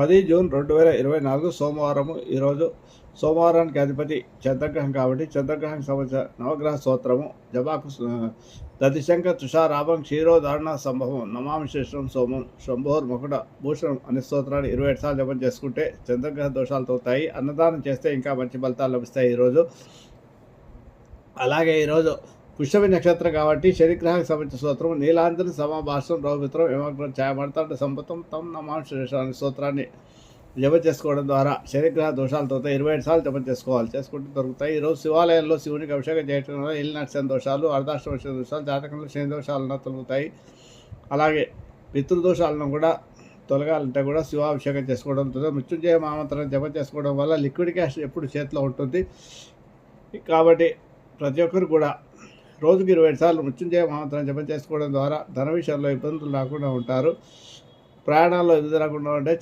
10 June 2024 సోమవారము. ఈరోజు సోమవారానికి అధిపతి చంద్రగ్రహం కాబట్టి చంద్రగ్రహం సంబంధించిన నవగ్రహ స్తోత్రము జపాకు దతిశంక తుషారాభం క్షీరోధారణ సంభవం నమామి శ్రేష్టం సోమం శంభోర్ మకుట భూషణం అనే స్తోత్రాన్ని 27 సార్లు జపం చేసుకుంటే చంద్రగ్రహ దోషాలు తోతాయి. అన్నదానం చేస్తే ఇంకా మంచి ఫలితాలు లభిస్తాయి ఈరోజు. అలాగే ఈరోజు పుష్యమి నక్షత్రం కాబట్టి శనిగ్రహానికి సంబంధించిన స్తోత్రం నీలాంజన సమాభాషం రౌమిత్రం యమగ్రం ఛాయమడతాడు సంపతం తమ్ నమామి శ్రేష్టం అనే స్తోత్రాన్ని జపం చేసుకోవడం ద్వారా శనిగ్రహ దోషాలతో 27 సార్లు జపం చేసుకుంటూ దొరుకుతాయి. ఈరోజు శివాలయంలో శివునికి అభిషేకం చేయడం వల్ల ఏలినాటి శని దోషాలు, అర్ధాష్టమ శని దోషాలు, జాతకంలో శని దోషాలను తొలుగుతాయి. అలాగే పితృదోషాలను కూడా తొలగాలంటే కూడా శివాభిషేకం చేసుకోవడంతో మృత్యుంజయ మహామంత్రాన్ని జపం చేసుకోవడం వల్ల లిక్విడ్ క్యాష్ ఎప్పుడు చేతిలో ఉంటుంది. కాబట్టి ప్రతి ఒక్కరు కూడా రోజుకి 27 సార్లు మృత్యుంజయ మహామంత్రాన్ని జపం చేసుకోవడం ద్వారా ధన విషయంలో ఇబ్బందులు రాకుండా ఉంటారు. ప్రయాణాల్లో ఇబ్బంది రాకుండా ఉంటే